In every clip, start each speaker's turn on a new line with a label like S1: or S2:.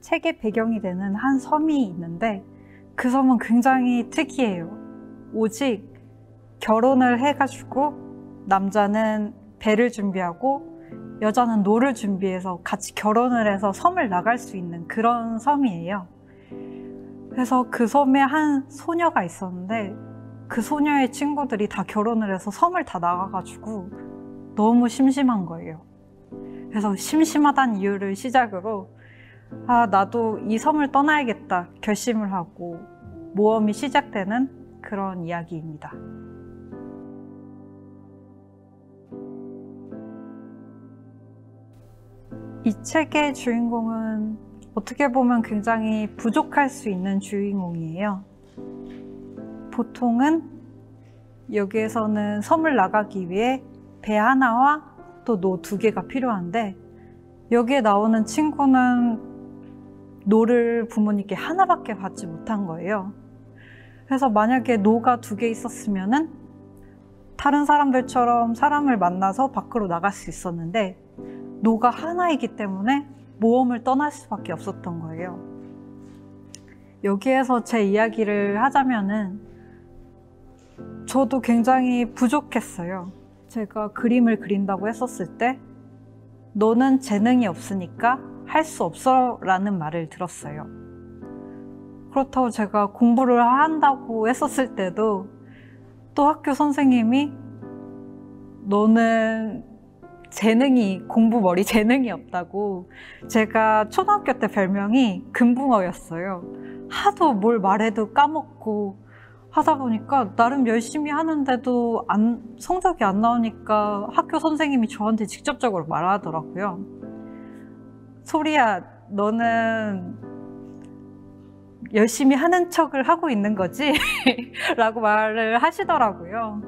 S1: 책의 배경이 되는 한 섬이 있는데 그 섬은 굉장히 특이해요. 오직 결혼을 해가지고 남자는 배를 준비하고 여자는 노를 준비해서 같이 결혼을 해서 섬을 나갈 수 있는 그런 섬이에요. 그래서 그 섬에 한 소녀가 있었는데 그 소녀의 친구들이 다 결혼을 해서 섬을 다 나가가지고 너무 심심한 거예요. 그래서 심심하다는 이유를 시작으로 나도 이 섬을 떠나야겠다 결심을 하고 모험이 시작되는 그런 이야기입니다. 이 책의 주인공은 어떻게 보면 굉장히 부족할 수 있는 주인공이에요. 보통은 여기에서는 섬을 나가기 위해 배 하나와 또 노 2개가 필요한데 여기에 나오는 친구는 노를 부모님께 하나밖에 받지 못한 거예요. 그래서 만약에 노가 2개 있었으면은 다른 사람들처럼 사람을 만나서 밖으로 나갈 수 있었는데 노가 하나이기 때문에 모험을 떠날 수밖에 없었던 거예요. 여기에서 제 이야기를 하자면은 저도 굉장히 부족했어요. 제가 그림을 그린다고 했었을 때 너는 재능이 없으니까 할 수 없어 라는 말을 들었어요. 그렇다고 제가 공부를 한다고 했었을 때도 또 학교 선생님이 너는 공부 머리 재능이 없다고. 제가 초등학교 때 별명이 금붕어였어요. 하도 뭘 말해도 까먹고 하다 보니까 나름 열심히 하는데도 성적이 안 나오니까 학교 선생님이 저한테 직접적으로 말하더라고요. 소리야, 너는 열심히 하는 척을 하고 있는 거지? 라고 말을 하시더라고요.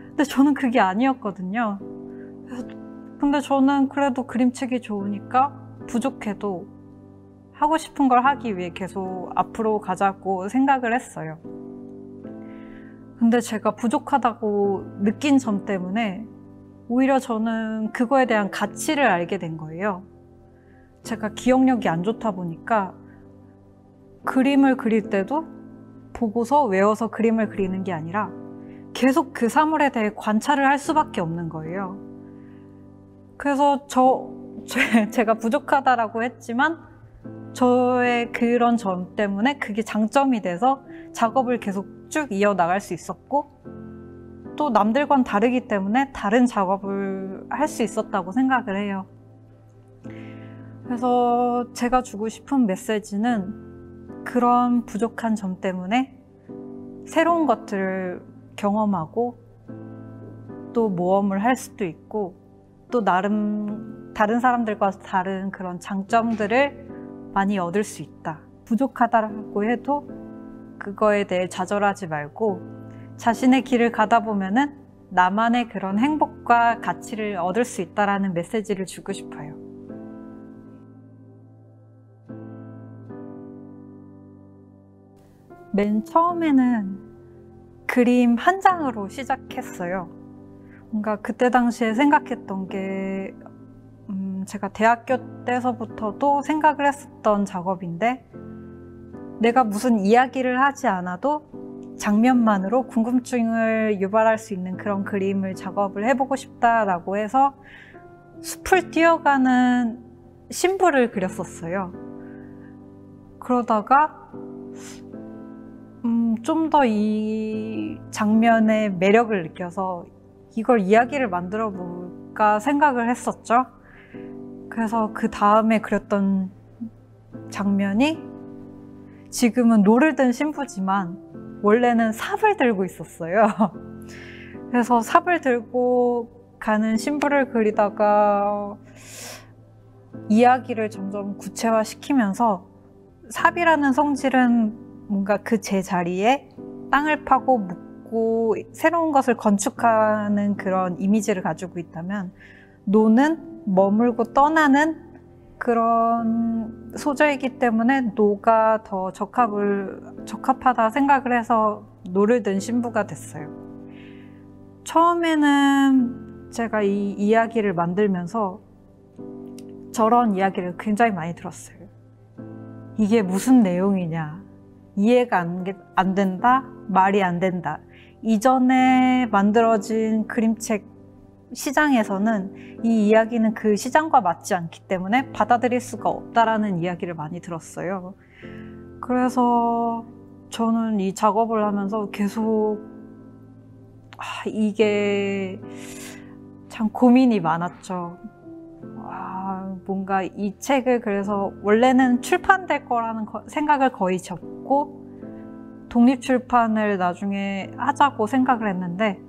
S1: 근데 저는 그게 아니었거든요. 근데 저는 그래도 그림책이 좋으니까 부족해도 하고 싶은 걸 하기 위해 계속 앞으로 가자고 생각을 했어요. 근데 제가 부족하다고 느낀 점 때문에 오히려 저는 그거에 대한 가치를 알게 된 거예요. 제가 기억력이 안 좋다 보니까 그림을 그릴 때도 보고서 외워서 그림을 그리는 게 아니라 계속 그 사물에 대해 관찰을 할 수밖에 없는 거예요. 그래서 제가 부족하다라고 했지만 저의 그런 점 때문에 그게 장점이 돼서 작업을 계속 쭉 이어나갈 수 있었고 또 남들과는 다르기 때문에 다른 작업을 할 수 있었다고 생각을 해요. 그래서 제가 주고 싶은 메시지는 그런 부족한 점 때문에 새로운 것들을 경험하고 또 모험을 할 수도 있고 또 나름 다른 사람들과 다른 그런 장점들을 많이 얻을 수 있다. 부족하다고 해도 그거에 대해 좌절하지 말고 자신의 길을 가다 보면은 나만의 그런 행복과 가치를 얻을 수 있다라는 메시지를 주고 싶어요. 맨 처음에는 그림 한 장으로 시작했어요. 뭔가 그때 당시에 생각했던 게 제가 대학교 때서부터도 생각을 했었던 작업인데 내가 무슨 이야기를 하지 않아도 장면만으로 궁금증을 유발할 수 있는 그런 그림을 작업을 해보고 싶다라고 해서 숲을 뛰어가는 신부를 그렸었어요. 그러다가 좀 더 이 장면의 매력을 느껴서 이걸 이야기를 만들어 볼까 생각을 했었죠. 그래서 그 다음에 그렸던 장면이 지금은 노를 든 신부지만 원래는 삽을 들고 있었어요. 그래서 삽을 들고 가는 신부를 그리다가 이야기를 점점 구체화시키면서 삽이라는 성질은 뭔가 그 제자리에 땅을 파고 묻고 새로운 것을 건축하는 그런 이미지를 가지고 있다면 노는 머물고 떠나는 그런 소재이기 때문에 노가 더 적합하다 생각을 해서 노를 든 신부가 됐어요. 처음에는 제가 이 이야기를 만들면서 저런 이야기를 굉장히 많이 들었어요. 이게 무슨 내용이냐, 이해가 안 된다, 말이 안 된다. 이전에 만들어진 그림책 시장에서는 이 이야기는 그 시장과 맞지 않기 때문에 받아들일 수가 없다라는 이야기를 많이 들었어요. 그래서 저는 이 작업을 하면서 계속 이게 참 고민이 많았죠. 뭔가 이 책을 그래서 원래는 출판될 거라는 생각을 거의 접고 독립출판을 나중에 하자고 생각을 했는데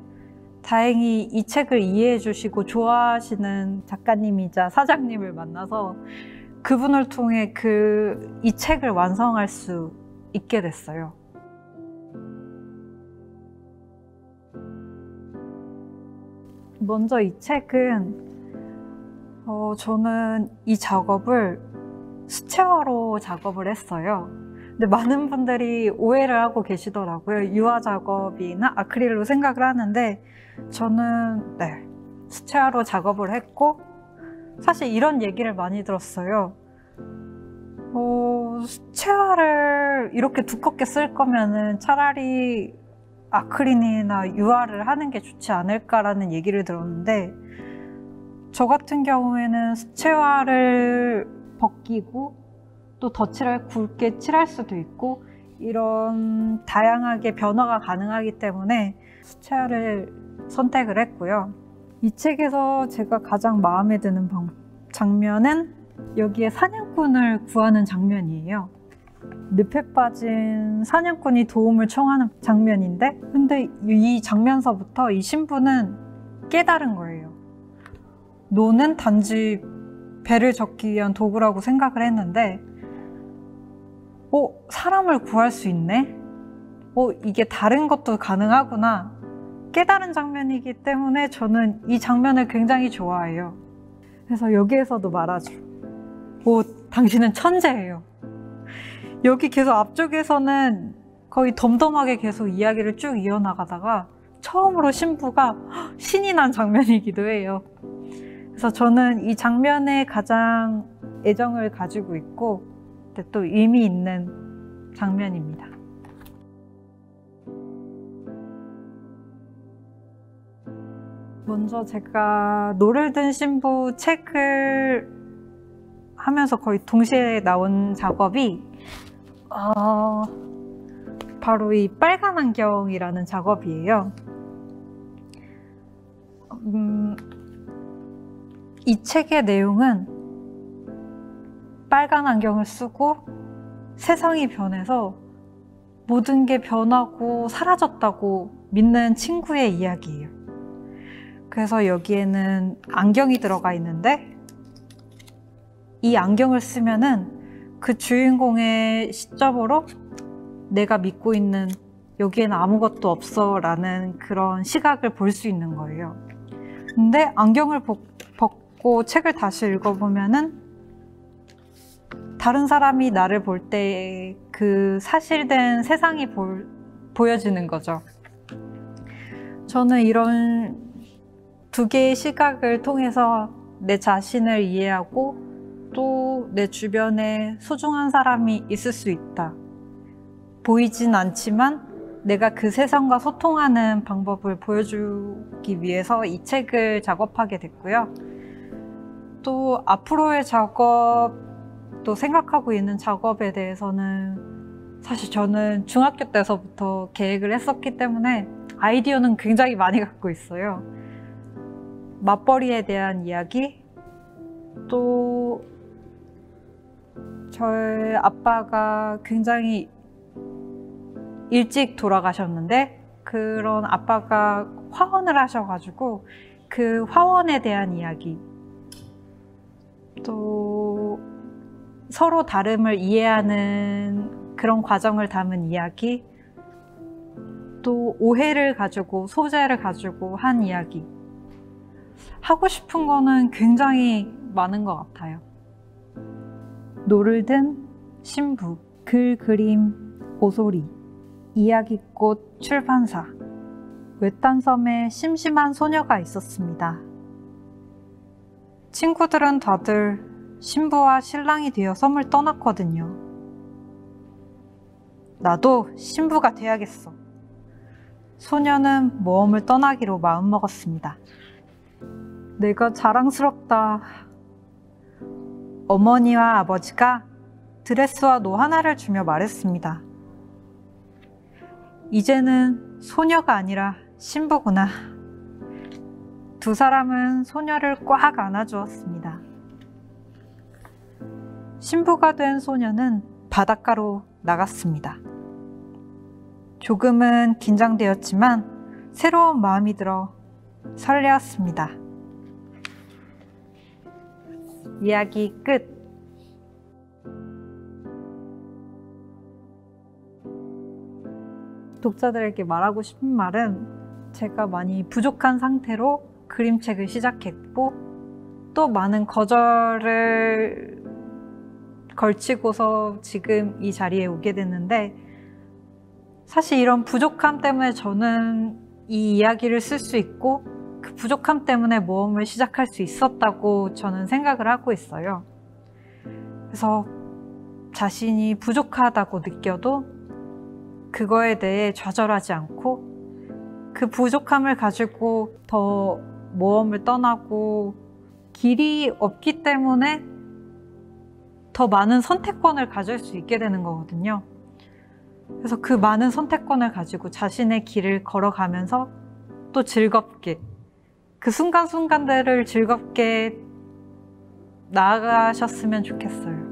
S1: 다행히 이 책을 이해해 주시고 좋아하시는 작가님이자 사장님을 만나서 그분을 통해 이 책을 완성할 수 있게 됐어요. 먼저 이 책은 저는 이 작업을 수채화로 작업을 했어요. 근데 많은 분들이 오해를 하고 계시더라고요. 유화 작업이나 아크릴로 생각을 하는데 저는 수채화로 작업을 했고 사실 이런 얘기를 많이 들었어요. 수채화를 이렇게 두껍게 쓸 거면은 차라리 아크릴이나 유화를 하는 게 좋지 않을까라는 얘기를 들었는데 저 같은 경우에는 수채화를 벗기고 또 덧칠을 굵게 칠할 수도 있고 이런 다양하게 변화가 가능하기 때문에 수채화를 선택을 했고요. 이 책에서 제가 가장 마음에 드는 장면은 여기에 사냥꾼을 구하는 장면이에요. 늪에 빠진 사냥꾼이 도움을 청하는 장면인데 근데 이 장면서부터 이 신부는 깨달은 거예요. 노는 단지 배를 적기 위한 도구라고 생각을 했는데 사람을 구할 수 있네? 이게 다른 것도 가능하구나 깨달은 장면이기 때문에 저는 이 장면을 굉장히 좋아해요. 그래서 여기에서도 말하죠. 당신은 천재예요. 여기 계속 앞쪽에서는 거의 덤덤하게 계속 이야기를 쭉 이어나가다가 처음으로 신부가 신이 난 장면이기도 해요. 그래서 저는 이 장면에 가장 애정을 가지고 있고 또 의미 있는 장면입니다. 먼저 제가 노를 든 신부 책을 하면서 거의 동시에 나온 작업이 바로 이 빨간 안경이라는 작업이에요. 이 책의 내용은 빨간 안경을 쓰고 세상이 변해서 모든 게 변하고 사라졌다고 믿는 친구의 이야기예요. 그래서 여기에는 안경이 들어가 있는데 이 안경을 쓰면은 그 주인공의 시점으로 내가 믿고 있는 여기에는 아무것도 없어 라는 그런 시각을 볼 수 있는 거예요. 근데 안경을 벗고 책을 다시 읽어보면은 다른 사람이 나를 볼 때 그 사실된 세상이 보여지는 거죠. 저는 이런 두 개의 시각을 통해서 내 자신을 이해하고 또 내 주변에 소중한 사람이 있을 수 있다. 보이진 않지만 내가 그 세상과 소통하는 방법을 보여주기 위해서 이 책을 작업하게 됐고요. 또 앞으로의 작업, 또 생각하고 있는 작업에 대해서는 사실 저는 중학교 때서부터 계획을 했었기 때문에 아이디어는 굉장히 많이 갖고 있어요. 맞벌이에 대한 이야기, 또 저희 아빠가 굉장히 일찍 돌아가셨는데 그런 아빠가 화원을 하셔가지고 그 화원에 대한 이야기, 또 서로 다름을 이해하는 그런 과정을 담은 이야기, 또 오해를 가지고 소재를 가지고 한 이야기, 하고 싶은 거는 굉장히 많은 것 같아요. 노를 든 신부, 글, 그림, 오소리, 이야기꽃 출판사. 외딴 섬에 심심한 소녀가 있었습니다. 친구들은 다들 신부와 신랑이 되어 섬을 떠났거든요. 나도 신부가 돼야겠어. 소녀는 모험을 떠나기로 마음먹었습니다. 내가 자랑스럽다. 어머니와 아버지가 드레스와 노 하나를 주며 말했습니다. 이제는 소녀가 아니라 신부구나. 두 사람은 소녀를 꽉 안아주었습니다. 신부가 된 소녀는 바닷가로 나갔습니다. 조금은 긴장되었지만 새로운 마음이 들어 설레었습니다. 이야기 끝. 독자들에게 말하고 싶은 말은 제가 많이 부족한 상태로 그림책을 시작했고 또 많은 거절을 걸치고서 지금 이 자리에 오게 됐는데 사실 이런 부족함 때문에 저는 이 이야기를 쓸 수 있고 그 부족함 때문에 모험을 시작할 수 있었다고 저는 생각을 하고 있어요. 그래서 자신이 부족하다고 느껴도 그거에 대해 좌절하지 않고 그 부족함을 가지고 더 모험을 떠나고 길이 없기 때문에 더 많은 선택권을 가질 수 있게 되는 거거든요. 그래서 그 많은 선택권을 가지고 자신의 길을 걸어가면서 또 즐겁게 그 순간순간들을 즐겁게 나아가셨으면 좋겠어요.